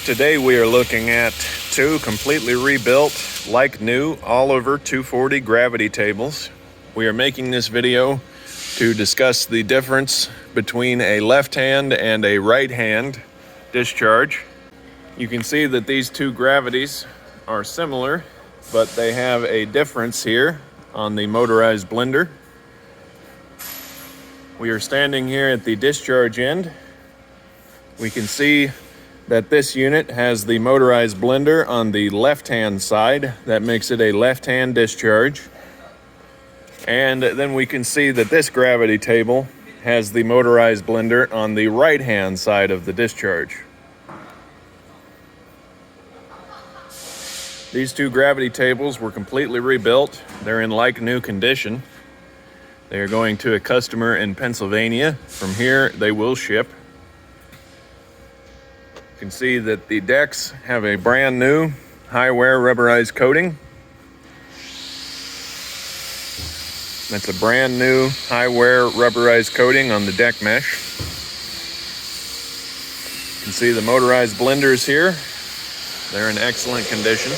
Today we are looking at two completely rebuilt, like new, Oliver 240 gravity tables. We are making this video to discuss the difference between a left hand and a right hand discharge. You can see that these two gravities are similar, but they have a difference here on the motorized blender. We are standing here at the discharge end. We can see that this unit has the motorized blender on the left-hand side. That makes it a left-hand discharge. And then we can see that this gravity table has the motorized blender on the right-hand side of the discharge. These two gravity tables were completely rebuilt. They're in like new condition. They are going to a customer in Pennsylvania. From here, they will ship. You can see that the decks have a brand new high wear rubberized coating. That's a brand new high wear rubberized coating on the deck mesh. You can see the motorized blenders here. They're in excellent condition.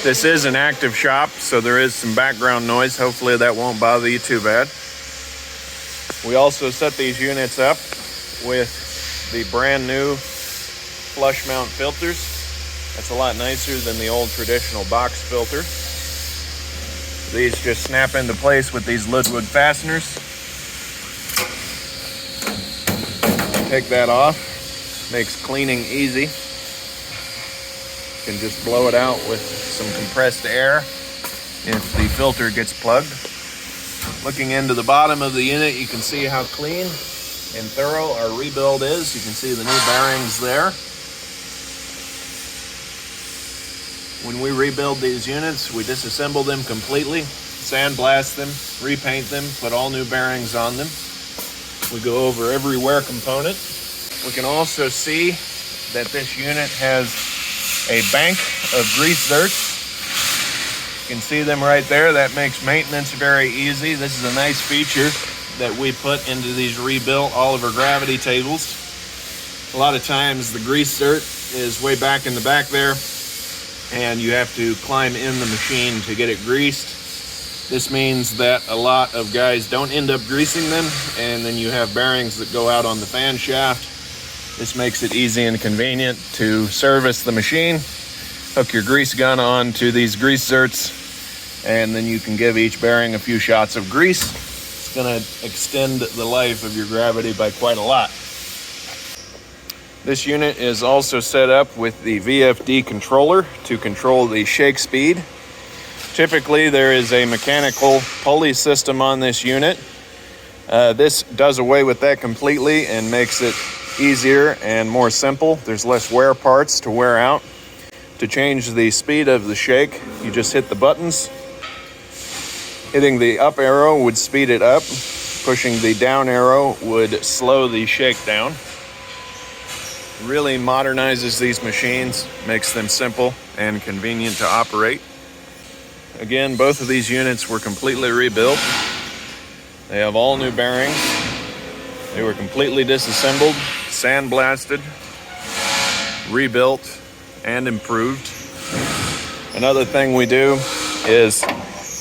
This is an active shop, so there is some background noise. Hopefully that won't bother you too bad. We also set these units up with the brand new flush mount filters. That's a lot nicer than the old traditional box filter. These just snap into place with these Lidwood fasteners. Take that off. Makes cleaning easy. You can just blow it out with some compressed air if the filter gets plugged. Looking into the bottom of the unit, you can see how clean and thorough our rebuild is. You can see the new bearings there. When we rebuild these units, we disassemble them completely, sandblast them, repaint them, put all new bearings on them. We go over every wear component. We can also see that this unit has a bank of grease zerks. You can see them right there. That makes maintenance very easy. This is a nice feature that we put into these rebuilt Oliver gravity tables. A lot of times the grease zert is way back in the back there, and you have to climb in the machine to get it greased. This means that a lot of guys don't end up greasing them, and then you have bearings that go out on the fan shaft. This makes it easy and convenient to service the machine. Hook your grease gun on to these grease zerts, and then you can give each bearing a few shots of grease. It's gonna extend the life of your gravity by quite a lot. This unit is also set up with the VFD controller to control the shake speed. Typically, there is a mechanical pulley system on this unit. This does away with that completely and makes it easier and more simple. There's less wear parts to wear out. To change the speed of the shake, you just hit the buttons. Hitting the up arrow would speed it up. Pushing the down arrow would slow the shake down. Really modernizes these machines, makes them simple and convenient to operate. Again, both of these units were completely rebuilt. They have all new bearings. They were completely disassembled, sandblasted, rebuilt, and improved. Another thing we do is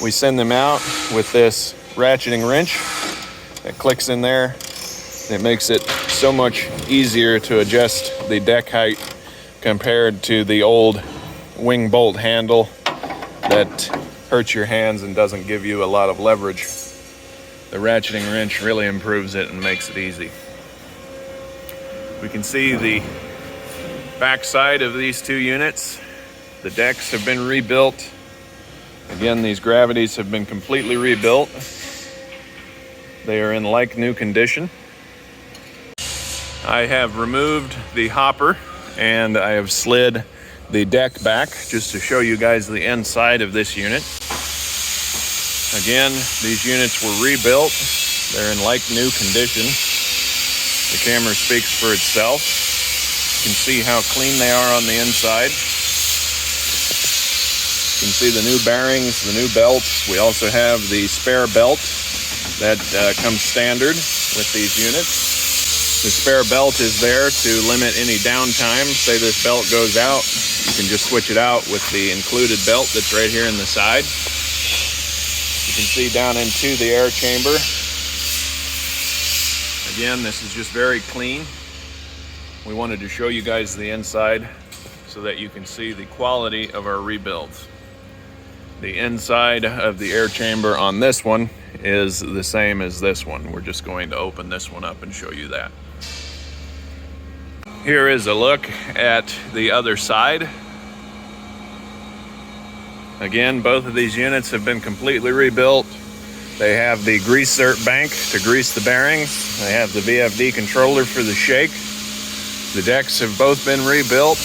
we send them out with this ratcheting wrench that clicks in there. It makes it so much easier to adjust the deck height compared to the old wing bolt handle that hurts your hands and doesn't give you a lot of leverage. The ratcheting wrench really improves it and makes it easy. We can see the back side of these two units. The decks have been rebuilt. Again, these gravities have been completely rebuilt. They are in like new condition. I have removed the hopper and I have slid the deck back just to show you guys the inside of this unit. Again, these units were rebuilt. They're in like new condition. The camera speaks for itself. You can see how clean they are on the inside. You can see the new bearings, the new belts. We also have the spare belt that comes standard with these units. The spare belt is there to limit any downtime. Say this belt goes out, you can just switch it out with the included belt that's right here in the side. You can see down into the air chamber. Again, this is just very clean. We wanted to show you guys the inside so that you can see the quality of our rebuilds. The inside of the air chamber on this one is the same as this one. We're just going to open this one up and show you that. Here is a look at the other side. Again, both of these units have been completely rebuilt. They have the grease zerk bank to grease the bearings. They have the VFD controller for the shake. The decks have both been rebuilt.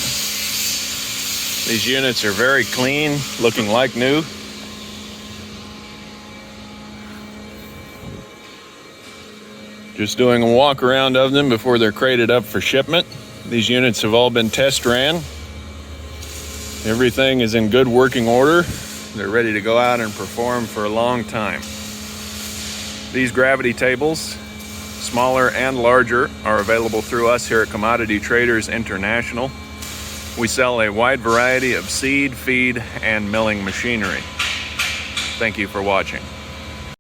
These units are very clean, looking like new. Just doing a walk around of them before they're crated up for shipment. These units have all been test ran. Everything is in good working order. They're ready to go out and perform for a long time. These gravity tables, smaller and larger, are available through us here at Commodity Traders International. We sell a wide variety of seed, feed, and milling machinery. Thank you for watching.